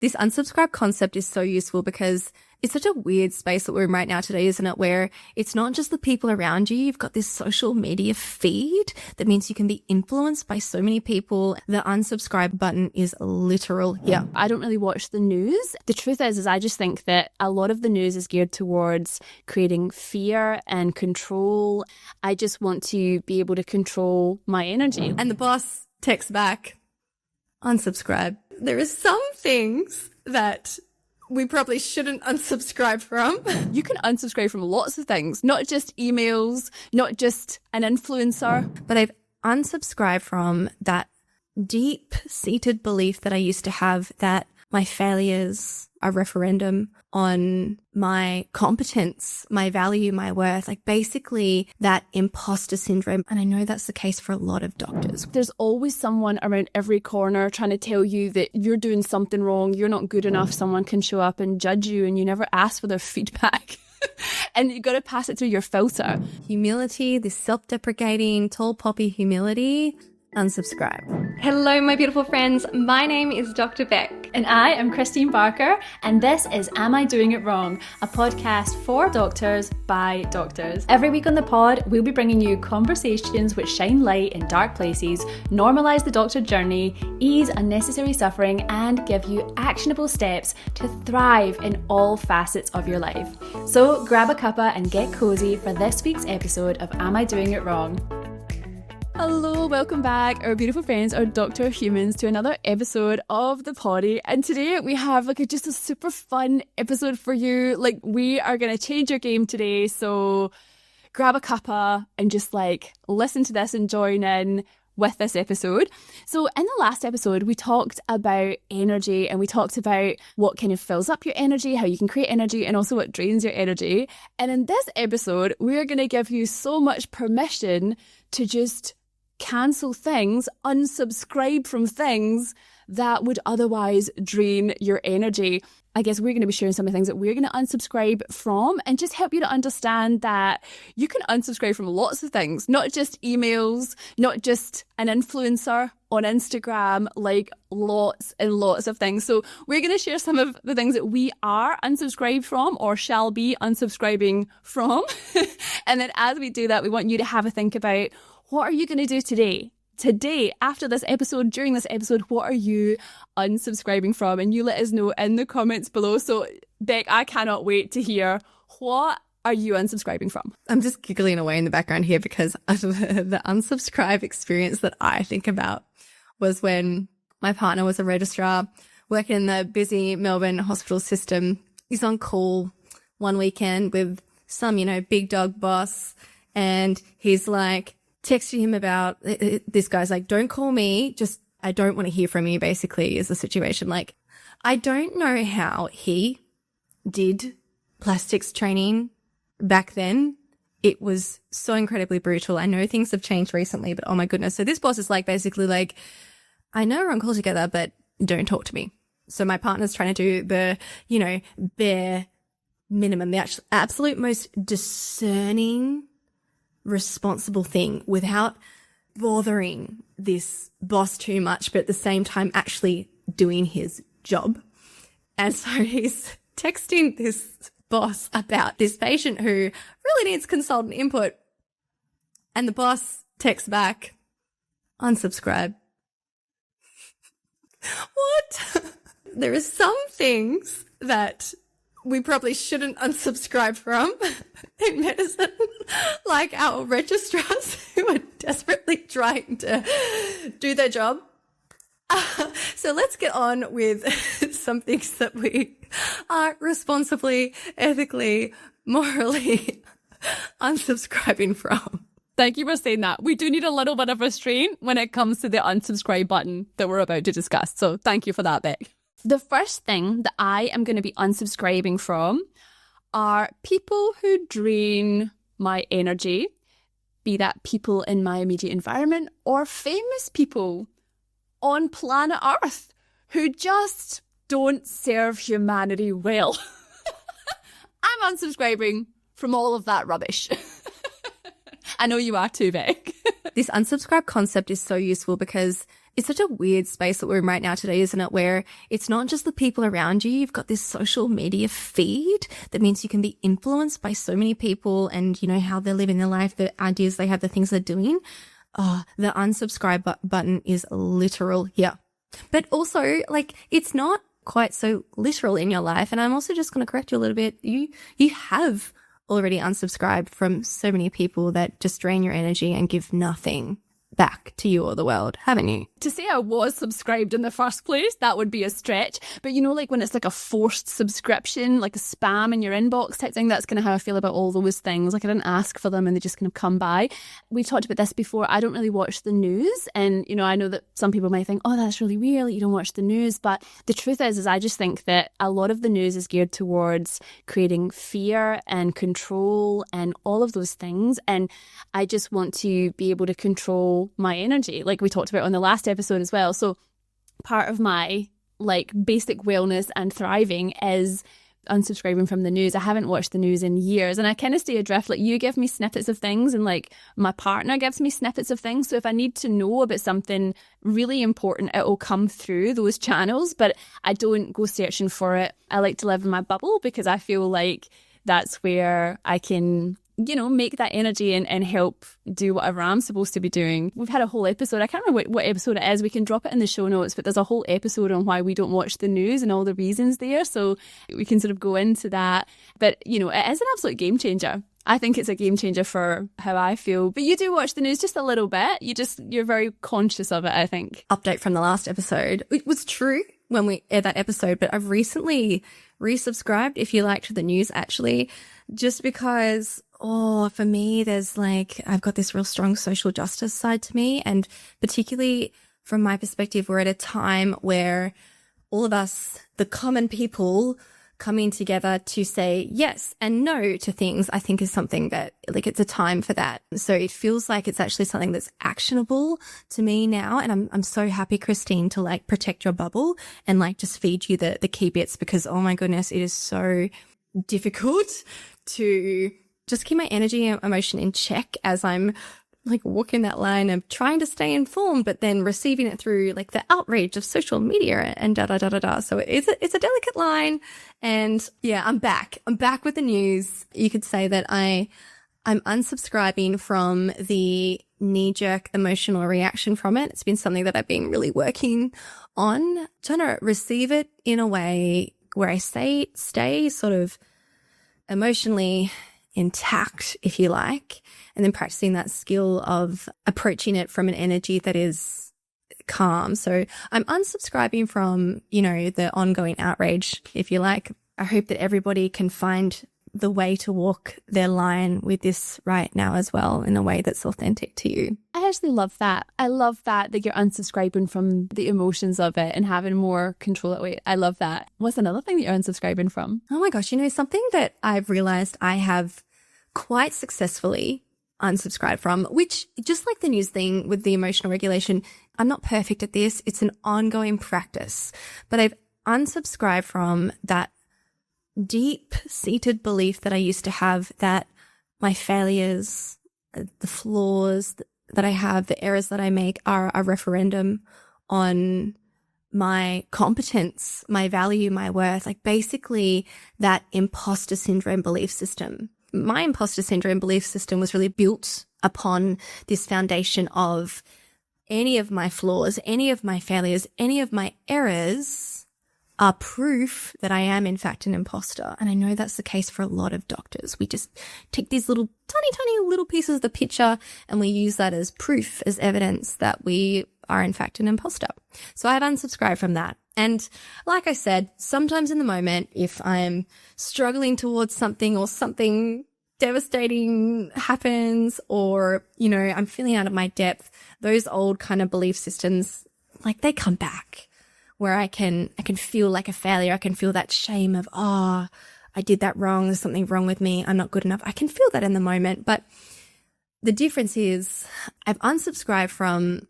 This unsubscribe concept is so useful because it's such a weird space that we're in right now today, isn't it? Where it's not just the people around you. You've got this social media feed that means you can be influenced by so many people. The unsubscribe button is literal here. I don't really watch the news. The truth is I just think that a lot of the news is geared towards creating fear and control. I just want to be able to control my energy. And the boss texts back, unsubscribe. There are some things that we probably shouldn't unsubscribe from. You can unsubscribe from lots of things, not just emails, not just an influencer. But I've unsubscribed from that deep-seated belief that I used to have that my failures are referendum on my competence, my value, my worth, like basically that imposter syndrome. And I know that's the case for a lot of doctors. There's always someone around every corner trying to tell you that you're doing something wrong, you're not good enough. Someone can show up and judge you and you never ask for their feedback. And you got to pass it through your filter. Humility, this self-deprecating, tall poppy humility, unsubscribe. Hello, my beautiful friends. My name is Dr Becc. And I am Kristeen Barker, and this is Am I Doing It Wrong? A podcast for doctors by doctors. Every week on the pod, we'll be bringing you conversations which shine light in dark places, normalise the doctor journey, ease unnecessary suffering, and give you actionable steps to thrive in all facets of your life. So grab a cuppa and get cozy for this week's episode of Am I Doing It Wrong? Hello, welcome back, our beautiful friends, our doctor humans, to another episode of the poddy. And today we have just a super fun episode for you. We are going to change your game today. So grab a cuppa and just listen to this and join in with this episode. So in the last episode, we talked about energy and we talked about what kind of fills up your energy, how you can create energy, and also what drains your energy. And in this episode, we're going to give you so much permission to just cancel things, unsubscribe from things that would otherwise drain your energy. I guess we're going to be sharing some of the things that we're going to unsubscribe from and just help you to understand that you can unsubscribe from lots of things, not just emails, not just an influencer on Instagram, lots and lots of things. So we're going to share some of the things that we are unsubscribed from or shall be unsubscribing from. And then as we do that, we want you to have a think about, what are you going to do today? Today, after this episode, during this episode, what are you unsubscribing from? And you let us know in the comments below. So, Becc, I cannot wait to hear, what are you unsubscribing from? I'm just giggling away in the background here because the unsubscribe experience that I think about was when my partner was a registrar working in the busy Melbourne hospital system. He's on call one weekend with some, big dog boss, and he's texting him about, this guy's don't call me, just, I don't want to hear from you, basically, is the situation. I don't know how he did plastics training back then. It was so incredibly brutal. I know things have changed recently, but oh my goodness. So this boss is basically I know we're on call together, but don't talk to me. So my partner's trying to do the, bare minimum, the absolute most discerning, responsible thing without bothering this boss too much, but at the same time actually doing his job. And so he's texting this boss about this patient who really needs consultant input. And the boss texts back, unsubscribe. What? There are some things that we probably shouldn't unsubscribe from in medicine, like our registrars who are desperately trying to do their job. So let's get on with some things that we are responsibly, ethically, morally unsubscribing from. Thank you for saying that. We do need a little bit of restraint when it comes to the unsubscribe button that we're about to discuss. So thank you for that, Becc. The first thing that I am going to be unsubscribing from are people who drain my energy, be that people in my immediate environment or famous people on planet Earth who just don't serve humanity well. I'm unsubscribing from all of that rubbish. I know you are too, Becc. This unsubscribe concept is so useful because It's such a weird space that we're in right now today, isn't it? Where it's not just the people around you. You've got this social media feed that means you can be influenced by so many people and, you know, how they're living their life, the ideas they have, the things they're doing. Oh, the unsubscribe button is literal here. But also, like, it's not quite so literal in your life. And I'm also just going to correct you a little bit. You have already unsubscribed from so many people that just drain your energy and give nothing back to you or the world, haven't you? To say I was subscribed in the first place, that would be a stretch. But you know, like when it's like a forced subscription, like a spam in your inbox type thing, that's kind of how I feel about all those things. Like I didn't ask for them and they just kind of come by. We've talked about this before. I don't really watch the news. And, you know, I know that some people might think, oh, that's really weird, like you don't watch the news. But the truth is I just think that a lot of the news is geared towards creating fear and control and all of those things. And I just want to be able to control my energy, like we talked about on the last episode as well. So part of my like basic wellness and thriving is unsubscribing from the news. I haven't watched the news in years and I kind of stay adrift. Like you give me snippets of things and like my partner gives me snippets of things. So if I need to know about something really important, it will come through those channels, but I don't go searching for it. I like to live in my bubble because I feel like that's where I can, you know, make that energy and help do whatever I'm supposed to be doing. We've had a whole episode. I can't remember what episode it is. We can drop it in the show notes, but there's a whole episode on why we don't watch the news and all the reasons there. So we can sort of go into that. But, you know, it is an absolute game changer. I think it's a game changer for how I feel. But you do watch the news just a little bit. You're very conscious of it, I think. Update from the last episode. It was true when we aired that episode, but I've recently resubscribed, if you like, to the news actually, just because for me, there's like, I've got this real strong social justice side to me. And particularly from my perspective, we're at a time where all of us, the common people, coming together to say yes and no to things, I think is something that, like, it's a time for that. So it feels like it's actually something that's actionable to me now. And I'm so happy, Kristeen, to like protect your bubble and like just feed you the key bits, because oh my goodness, it is so difficult to just keep my energy and emotion in check as I'm like walking that line of trying to stay informed, but then receiving it through like the outrage of social media and da. So it's a delicate line. And yeah, I'm back with the news. You could say that I'm unsubscribing from the knee-jerk emotional reaction from it. It's been something that I've been really working on, trying to receive it in a way where I stay sort of emotionally intact, if you like, and then practicing that skill of approaching it from an energy that is calm. So I'm unsubscribing from, you know, the ongoing outrage, if you like. I hope that everybody can find the way to walk their line with this right now as well, in a way that's authentic to you. I actually love that. I love that you're unsubscribing from the emotions of it and having more control that way. I love that. What's another thing that you're unsubscribing from? Oh my gosh, you know, something that I've realized I have quite successfully unsubscribed from, which, just like the news thing with the emotional regulation, I'm not perfect at this. It's an ongoing practice, but I've unsubscribed from that deep-seated belief that I used to have that my failures, the flaws that I have, the errors that I make are a referendum on my competence, my value, my worth, like basically that imposter syndrome belief system. My imposter syndrome belief system was really built upon this foundation of any of my flaws, any of my failures, any of my errors are proof that I am in fact an imposter. And I know that's the case for a lot of doctors. We just take these little tiny little pieces of the picture and we use that as proof, as evidence that we are in fact an imposter. So I've unsubscribed from that. And like I said, sometimes in the moment, if I'm struggling towards something or something devastating happens, or, you know, I'm feeling out of my depth, those old kind of belief systems, like they come back, where I can feel like a failure. I can feel that shame of, I did that wrong. There's something wrong with me. I'm not good enough. I can feel that in the moment. But the difference is I've unsubscribed from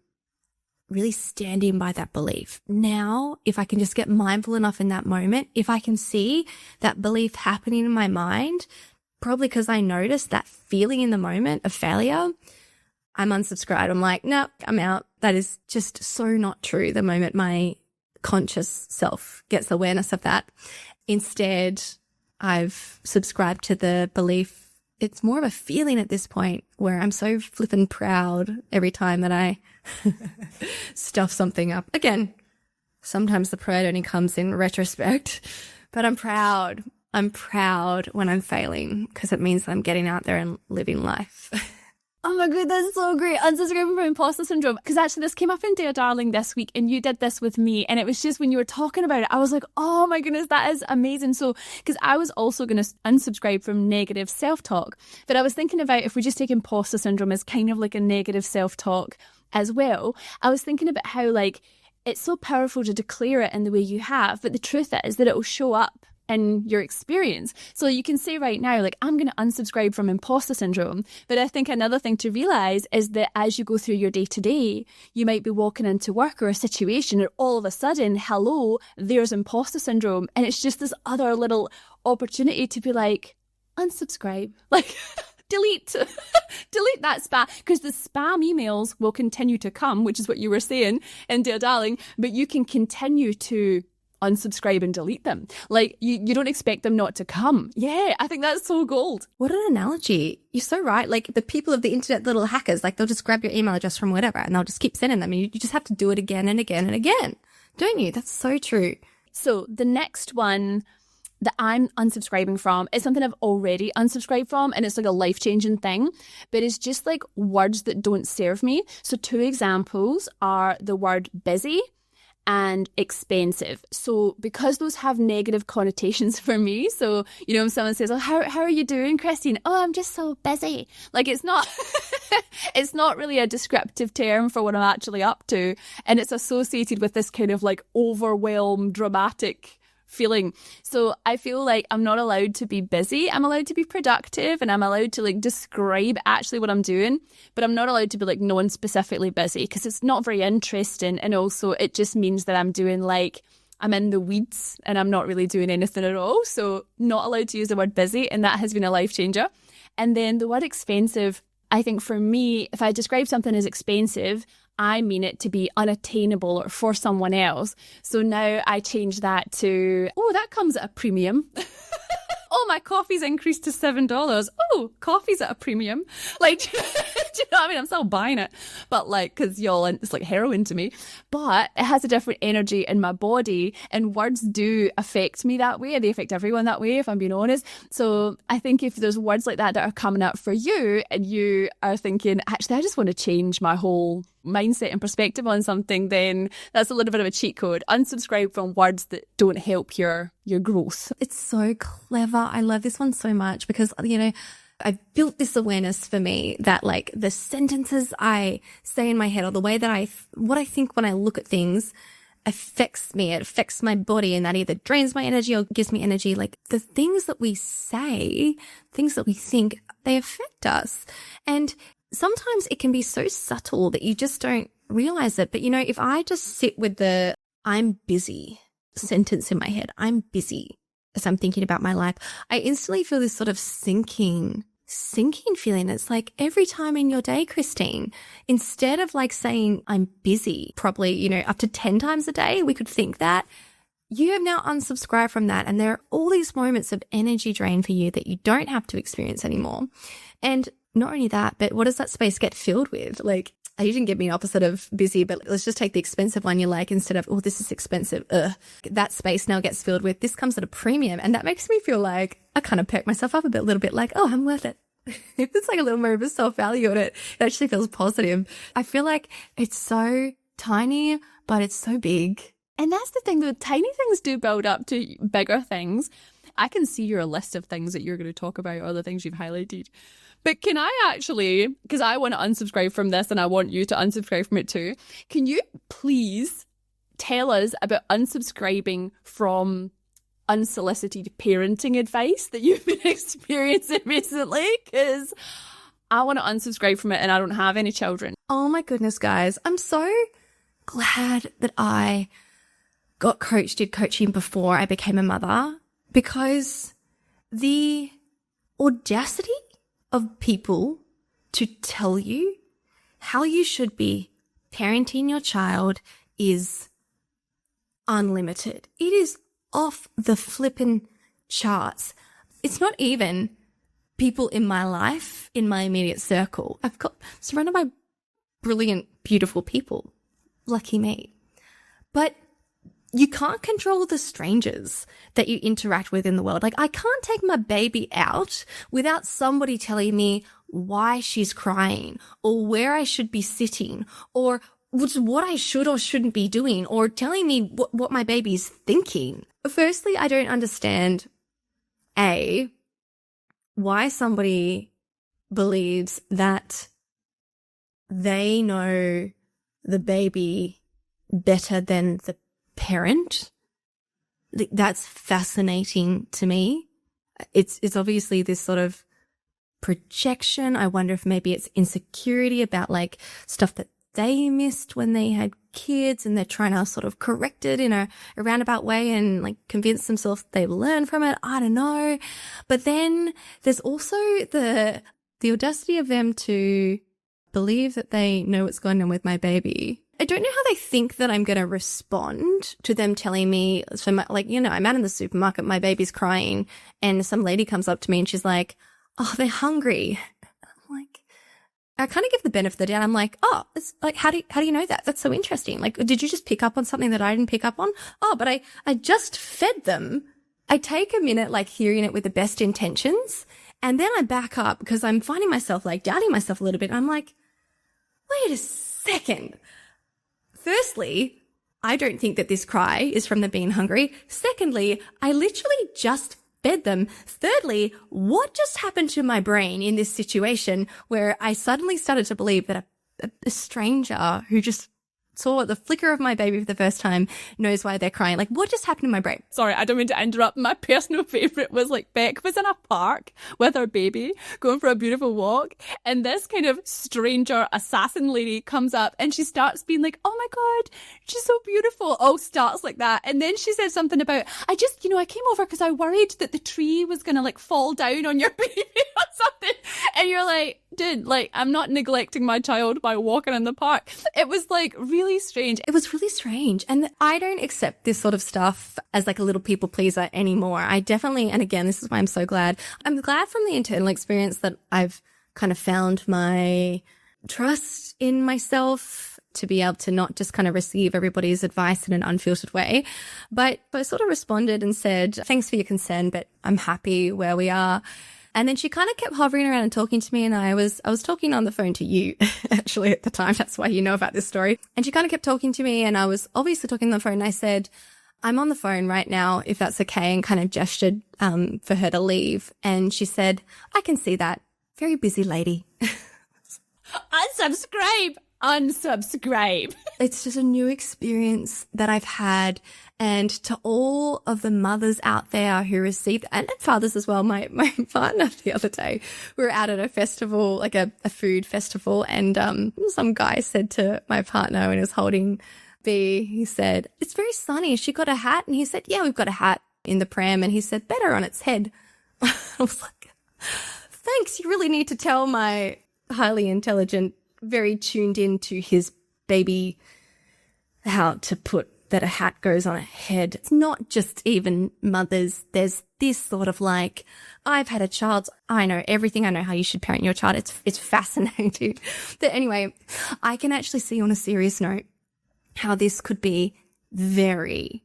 really standing by that belief. Now, if I can just get mindful enough in that moment, if I can see that belief happening in my mind, probably because I noticed that feeling in the moment of failure, I'm unsubscribed. I'm like, no, I'm out. That is just so not true the moment my conscious self gets awareness of that. Instead, I've subscribed to the belief it's more of a feeling at this point where I'm so flippin' proud every time that I stuff something up. Again, sometimes the pride only comes in retrospect, but I'm proud. I'm proud when I'm failing because it means that I'm getting out there and living life. Oh my god, that's so great. Unsubscribing from imposter syndrome. Because actually this came up in Dear Darling this week and you did this with me. And it was just when you were talking about it, I was like, oh my goodness, that is amazing. So, because I was also going to unsubscribe from negative self-talk. But I was thinking about if we just take imposter syndrome as kind of like a negative self-talk as well. I was thinking about how like it's so powerful to declare it in the way you have. But the truth is that it will show up in your experience. So you can say right now, like, I'm going to unsubscribe from imposter syndrome. But I think another thing to realize is that as you go through your day to day, you might be walking into work or a situation and all of a sudden, hello, there's imposter syndrome. And it's just this other little opportunity to be like, unsubscribe, like delete that spam, because the spam emails will continue to come, which is what you were saying in Dear Darling, but you can continue to unsubscribe and delete them. Like you don't expect them not to come. Yeah, I think that's so gold. What an analogy. You're so right. Like the people of the internet, little hackers, like they'll just grab your email address from whatever and they'll just keep sending them. And you just have to do it again and again and again. Don't you? That's so true. So the next one that I'm unsubscribing from is something I've already unsubscribed from, and it's like a life-changing thing, but it's just like words that don't serve me. So 2 examples are the word busy and expensive. So because those have negative connotations for me, so, you know, when someone says, oh, how are you doing, Kristeen? Oh, I'm just so busy. Like it's not, it's not really a descriptive term for what I'm actually up to. And it's associated with this kind of like overwhelmed, dramatic feeling. So I feel like I'm not allowed to be busy. I'm allowed to be productive and I'm allowed to like describe actually what I'm doing, but I'm not allowed to be like non-specifically busy because it's not very interesting. And also it just means that I'm doing like, I'm in the weeds and I'm not really doing anything at all. So not allowed to use the word busy, and that has been a life changer. And then the word expensive, I think for me, if I describe something as expensive, I mean it to be unattainable or for someone else. So now I change that to, oh, that comes at a premium. Oh, my coffee's increased to $7. Oh, coffee's at a premium. Like, do you know what I mean? I'm still buying it. But like, because y'all, it's like heroin to me. But it has a different energy in my body. And words do affect me that way. They affect everyone that way, if I'm being honest. So I think if there's words like that are coming up for you and you are thinking, actually, I just want to change my whole mindset and perspective on something, then that's a little bit of a cheat code. Unsubscribe from words that don't help your growth. It's so clever. I love this one so much because, you know, I've built this awareness for me that like the sentences I say in my head or the way that what I think when I look at things affects me. It affects my body, and that either drains my energy or gives me energy. Like the things that we say, things that we think, they affect us. And sometimes it can be so subtle that you just don't realize it. But, you know, if I just sit with the I'm busy sentence in my head, I'm busy, as I'm thinking about my life, I instantly feel this sort of sinking feeling. It's like every time in your day, Kristeen, instead of like saying I'm busy, probably, you know, up to 10 times a day, we could think that. You have now unsubscribed from that. And there are all these moments of energy drain for you that you don't have to experience anymore. And not only that, but what does that space get filled with? Like, you didn't give me an opposite of busy, but let's just take the expensive one. You're like, instead of, oh, this is expensive, that space now gets filled with, this comes at a premium. And that makes me feel like I kind of perk myself up a little bit like, oh, I'm worth it. It's like a little more of a self-value on it. It actually feels positive. I feel like it's so tiny, but it's so big. And that's the thing, the tiny things do build up to bigger things. I can see your list of things that you're going to talk about or the things you've highlighted. But can I actually, because I want to unsubscribe from this and I want you to unsubscribe from it too, can you please tell us about unsubscribing from unsolicited parenting advice that you've been experiencing recently? Because I want to unsubscribe from it and I don't have any children. Oh my goodness, guys. I'm so glad that I did coaching before I became a mother, because the audacity of people to tell you how you should be parenting your child is unlimited. It is off the flippin' charts. It's not even people in my life, in my immediate circle. I've got surrounded by brilliant, beautiful people. Lucky me. But you can't control the strangers that you interact with in the world. Like, I can't take my baby out without somebody telling me why she's crying or where I should be sitting or what I should or shouldn't be doing or telling me what my baby's thinking. Firstly, I don't understand, A, why somebody believes that they know the baby better than the parent. That's fascinating to me. It's obviously this sort of projection. I wonder if maybe it's insecurity about like stuff that they missed when they had kids and they're trying to sort of correct it in a roundabout way and like convince themselves they learn from it. I don't know. But then there's also the audacity of them to believe that they know what's going on with my baby. I don't know how they think that I'm going to respond to them telling me, so I'm out in the supermarket, my baby's crying and some lady comes up to me and she's like, oh, they're hungry. I'm like, I kind of give the benefit of the doubt. I'm like, oh, it's like, how do you know that? That's so interesting. Like, did you just pick up on something that I didn't pick up on? Oh, but I just fed them. I take a minute, like hearing it with the best intentions. And then I back up because I'm finding myself like doubting myself a little bit. I'm like, wait a second. Firstly, I don't think that this cry is from them being hungry. Secondly, I literally just fed them. Thirdly, what just happened to my brain in this situation where I suddenly started to believe that a stranger who just saw the flicker of my baby for the first time knows why they're crying? Like, what just happened in my brain? Sorry, I don't mean to interrupt. My personal favourite was like Beck was in a park with her baby going for a beautiful walk and this kind of stranger assassin lady comes up and she starts being like, oh my God, she's so beautiful. Oh, starts like that. And then she said something about, I came over because I worried that the tree was going to like fall down on your baby or something. And you're like, dude, like, I'm not neglecting my child by walking in the park. It was like really strange. It was really strange. And I don't accept this sort of stuff as like a little people pleaser anymore. I definitely, and again, this is why I'm so glad. I'm glad from the internal experience that I've kind of found my trust in myself to be able to not just kind of receive everybody's advice in an unfiltered way, but I sort of responded and said, thanks for your concern, but I'm happy where we are. And then she kind of kept hovering around and talking to me, and I was talking on the phone to you actually at the time. That's why you know about this story. And she kind of kept talking to me, and I was obviously talking on the phone. And I said, I'm on the phone right now, if that's okay, and kind of gestured for her to leave. And she said, I can see that. Very busy lady. Unsubscribe. It's just a new experience that I've had. And to all of the mothers out there who received, and fathers as well, my partner the other day, we were out at a festival, like a food festival, and some guy said to my partner when he was holding B, he said, it's very sunny. Has she got a hat? And he said, yeah, we've got a hat in the pram. And he said, better on its head. I was like, thanks. You really need to tell my highly intelligent, very tuned into his baby how to put that a hat goes on a head. It's not just even mothers. There's this sort of like, I've had a child. I know everything. I know how you should parent your child. It's fascinating. But anyway, I can actually see on a serious note how this could be very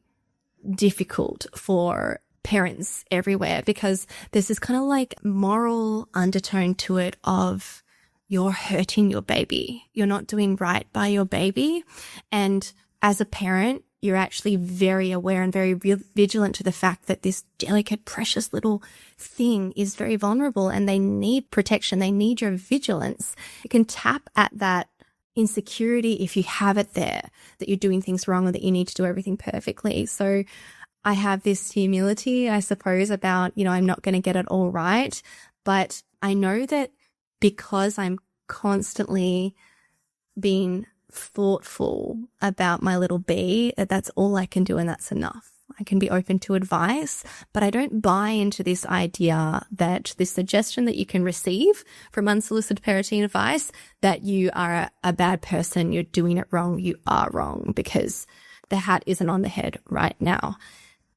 difficult for parents everywhere, because there's this kind of like moral undertone to it of you're hurting your baby. You're not doing right by your baby. And as a parent, you're actually very aware and very vigilant to the fact that this delicate, precious little thing is very vulnerable and they need protection. They need your vigilance. You can tap at that insecurity if you have it there, that you're doing things wrong or that you need to do everything perfectly. So I have this humility, I suppose, about, I'm not going to get it all right. But I know that because I'm constantly being thoughtful about my little bee, that's all I can do and that's enough. I can be open to advice, but I don't buy into this idea that this suggestion that you can receive from unsolicited parenting advice that you are a bad person, you're doing it wrong, you are wrong, because the hat isn't on the head right now.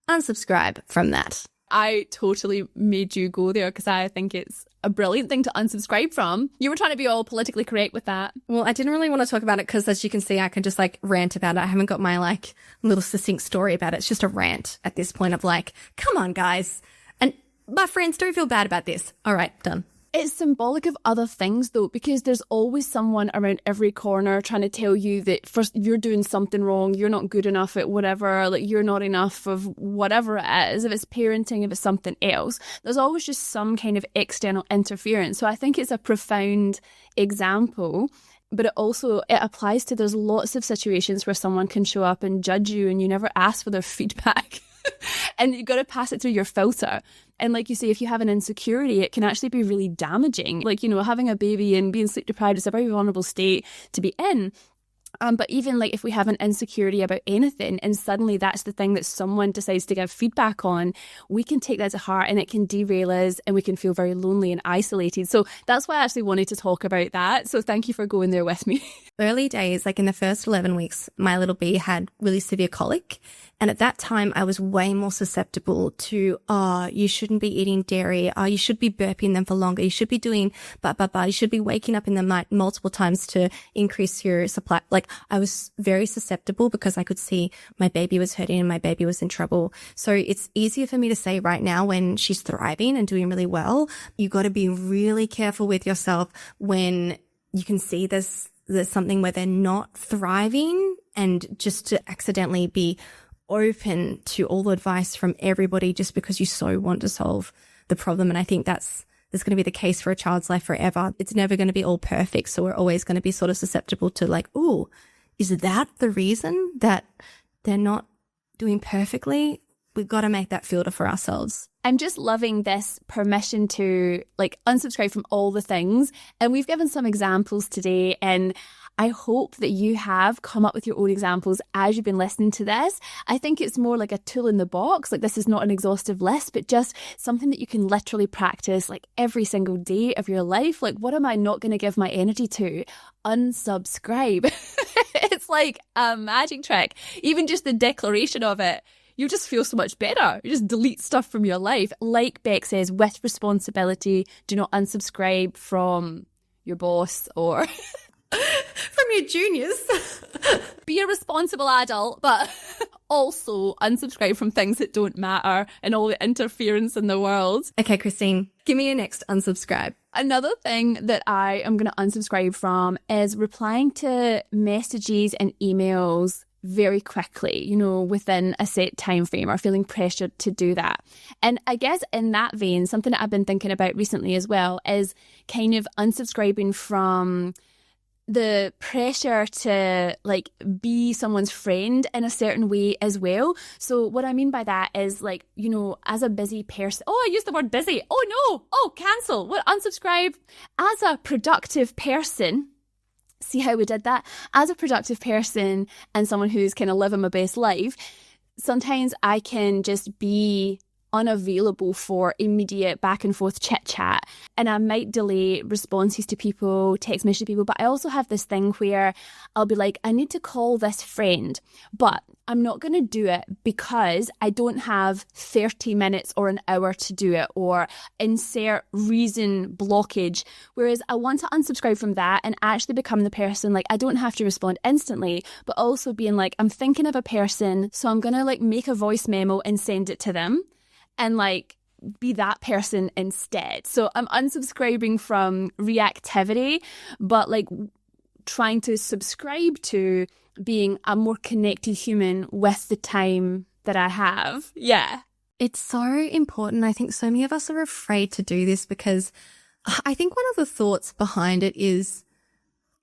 Unsubscribe from that. I totally made you go there because I think it's a brilliant thing to unsubscribe from. You were trying to be all politically correct with that. Well, I didn't really want to talk about it because, as you can see, I can just rant about it. I haven't got my little succinct story about it. It's just a rant at this point of come on, guys. And my friends, don't feel bad about this. All right, done. It's symbolic of other things though, because there's always someone around every corner trying to tell you that first you're doing something wrong, you're not good enough at whatever, you're not enough of whatever it is, if it's parenting, if it's something else. There's always just some kind of external interference. So I think it's a profound example, but it applies to, there's lots of situations where someone can show up and judge you and you never ask for their feedback. And you've got to pass it through your filter. And like you say, if you have an insecurity, it can actually be really damaging. Having a baby and being sleep deprived is a very vulnerable state to be in. But even if we have an insecurity about anything and suddenly that's the thing that someone decides to give feedback on, we can take that to heart and it can derail us and we can feel very lonely and isolated. So that's why I actually wanted to talk about that. So thank you for going there with me. Early days, in the first 11 weeks, my little B had really severe colic. And at that time, I was way more susceptible to, you shouldn't be eating dairy. You should be burping them for longer. You should be doing You should be waking up in the night multiple times to increase your supply. I was very susceptible because I could see my baby was hurting and my baby was in trouble. So it's easier for me to say right now when she's thriving and doing really well, you got to be really careful with yourself when you can see there's something where they're not thriving, and just to accidentally be open to all advice from everybody just because you so want to solve the problem. And I think that's going to be the case for a child's life forever. It's never going to be all perfect. So we're always going to be sort of susceptible to ooh, is that the reason that they're not doing perfectly? We've got to make that filter for ourselves. I'm just loving this permission to unsubscribe from all the things. And we've given some examples today, and I hope that you have come up with your own examples as you've been listening to this. I think it's more like a tool in the box. This is not an exhaustive list, but just something that you can literally practice every single day of your life. What am I not going to give my energy to? Unsubscribe. It's like a magic trick. Even just the declaration of it, you just feel so much better. You just delete stuff from your life. Like Beck says, with responsibility, do not unsubscribe from your boss or from your juniors. Be a responsible adult, but also unsubscribe from things that don't matter and all the interference in the world. Okay, Kristeen, give me your next unsubscribe. Another thing that I am going to unsubscribe from is replying to messages and emails very quickly, within a set time frame, or feeling pressured to do that. And I guess in that vein, something that I've been thinking about recently as well is kind of unsubscribing from the pressure to be someone's friend in a certain way as well. So what I mean by that is as a busy person, I used the word busy. Oh no, cancel. What? Unsubscribe. As a productive person, see how we did that? As a productive person and someone who's kind of living my best life, sometimes I can just be unavailable for immediate back and forth chit chat, and I might delay responses to people, text message to people. But I also have this thing where I'll be I need to call this friend, but I'm not going to do it because I don't have 30 minutes or an hour to do it, or insert reason blockage. Whereas I want to unsubscribe from that and actually become the person I don't have to respond instantly, but also being I'm thinking of a person, so I'm going to make a voice memo and send it to them, and be that person instead. So I'm unsubscribing from reactivity, but trying to subscribe to being a more connected human with the time that I have. Yeah. It's so important. I think so many of us are afraid to do this because I think one of the thoughts behind it is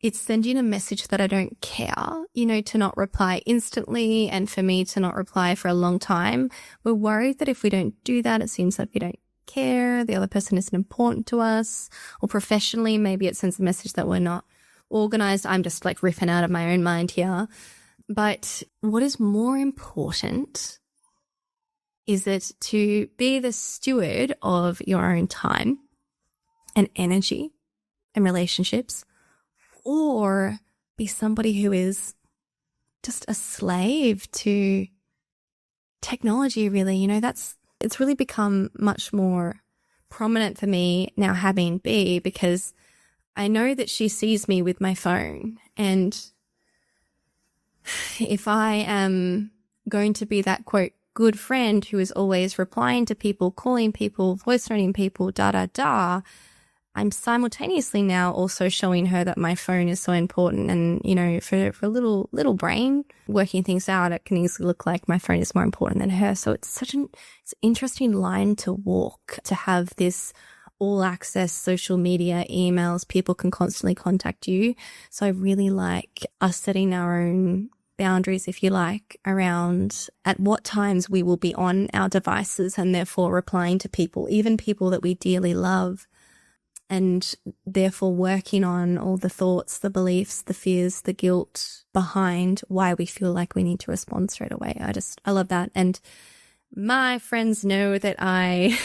it's sending a message that I don't care, to not reply instantly, and for me to not reply for a long time. We're worried that if we don't do that, it seems like we don't care, the other person isn't important to us, or professionally, maybe it sends a message that we're not organized. I'm just riffing out of my own mind here. But what is more important Is it to be the steward of your own time and energy and relationships, or be somebody who is just a slave to technology, really? It's really become much more prominent for me now having B, because I know that she sees me with my phone, and if I am going to be that, quote, good friend who is always replying to people, calling people, voice noting people, I'm simultaneously now also showing her that my phone is so important. And, for a little brain working things out, it can easily look like my phone is more important than her. So it's it's an interesting line to walk, to have this all access social media, emails, people can constantly contact you. So I really like us setting our own boundaries, if you like, around at what times we will be on our devices and therefore replying to people, even people that we dearly love, and therefore working on all the thoughts, the beliefs, the fears, the guilt behind why we feel like we need to respond straight away. I love that. And my friends know that I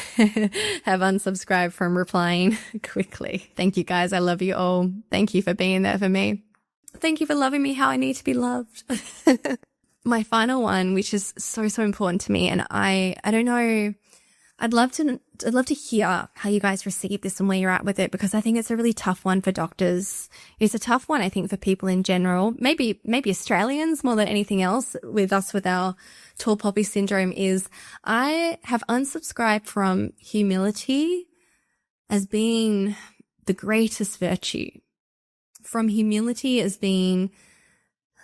have unsubscribed from replying quickly. Thank you guys. I love you all. Thank you for being there for me. Thank you for loving me how I need to be loved. My final one, which is so, so important to me. And I don't know, I'd love to hear how you guys receive this and where you're at with it, because I think it's a really tough one for doctors. It's a tough one, I think, for people in general, maybe Australians more than anything else. With our tall poppy syndrome, is I have unsubscribed from humility as being the greatest virtue, from humility as being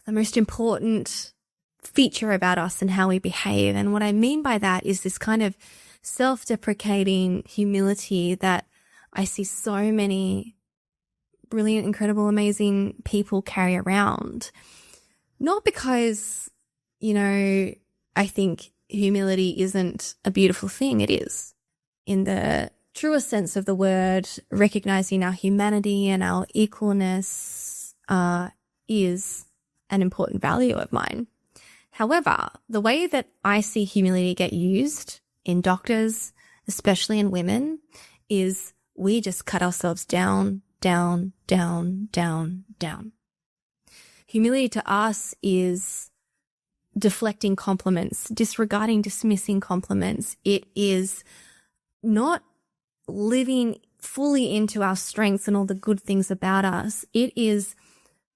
the most important feature about us and how we behave. And what I mean by that is this kind of self-deprecating humility that I see so many brilliant, incredible, amazing people carry around. Not because, I think humility isn't a beautiful thing. It is. In the truest sense of the word, recognizing our humanity and our equalness is an important value of mine. However, the way that I see humility get used in doctors, especially in women, is we just cut ourselves down, down, down, down, down. Humility to us is deflecting compliments, disregarding, dismissing compliments. It is not living fully into our strengths and all the good things about us. It is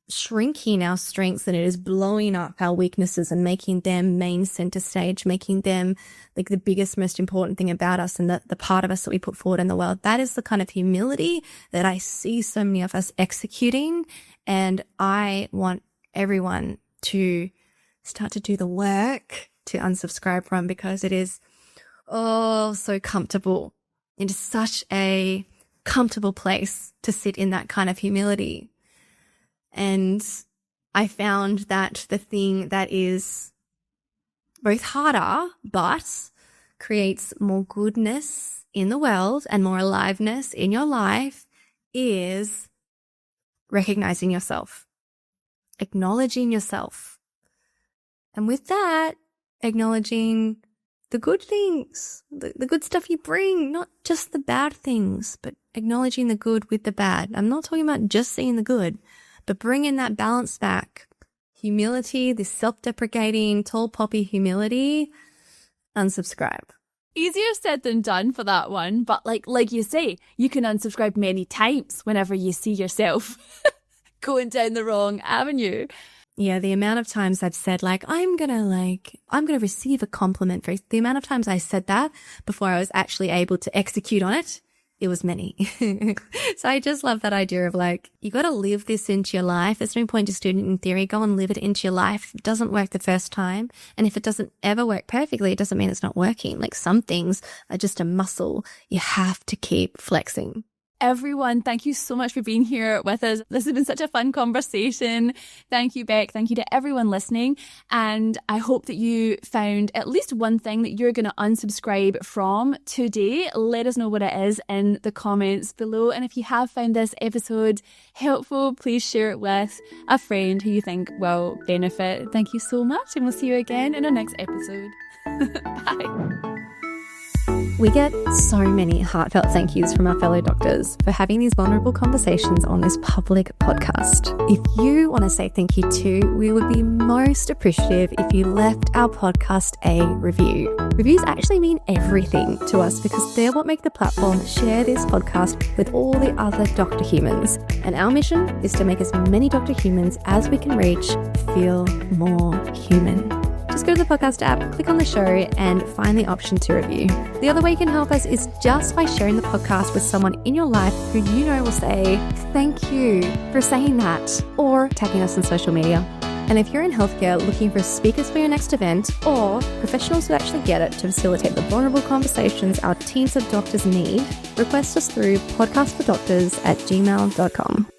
shrinking our strengths, and it is blowing up our weaknesses and making them main center stage, making them like the biggest, most important thing about us and the part of us that we put forward in the world. That is the kind of humility that I see so many of us executing. And I want everyone to start to do the work to unsubscribe from, because it is so comfortable. It is such a comfortable place to sit in that kind of humility. And I found that the thing that is both harder, but creates more goodness in the world and more aliveness in your life, is recognizing yourself, acknowledging yourself. And with that, acknowledging the good things, the good stuff you bring, not just the bad things, but acknowledging the good with the bad. I'm not talking about just seeing the good, but bringing that balance back. Humility, this self-deprecating, tall poppy humility, unsubscribe. Easier said than done for that one, but like you say, you can unsubscribe many times whenever you see yourself going down the wrong avenue. Yeah, the amount of times I've said I'm going to receive a compliment, for the amount of times I said that before I was actually able to execute on it, it was many. So I just love that idea of you got to live this into your life. There's no point just doing it in theory. Go and live it into your life. If it doesn't work the first time, and if it doesn't ever work perfectly, it doesn't mean it's not working. Some things are just a muscle. You have to keep flexing. Everyone, thank you so much for being here with us. This has been such a fun conversation. Thank you, Becc. Thank you to everyone listening. And I hope that you found at least one thing that you're going to unsubscribe from today. Let us know what it is in the comments below. And if you have found this episode helpful, please share it with a friend who you think will benefit. Thank you so much. And we'll see you again in our next episode. Bye. We get so many heartfelt thank yous from our fellow doctors for having these vulnerable conversations on this public podcast. If you want to say thank you too, we would be most appreciative if you left our podcast a review. Reviews actually mean everything to us because they're what make the platform share this podcast with all the other Dr. Humans. And our mission is to make as many Dr. Humans as we can reach feel more human. Just go to the podcast app, click on the show, and find the option to review. The other way you can help us is just by sharing the podcast with someone in your life who you know will say, thank you for saying that, or tagging us on social media. And if you're in healthcare looking for speakers for your next event, or professionals who actually get it to facilitate the vulnerable conversations our teams of doctors need, request us through podcastfordoctors@gmail.com.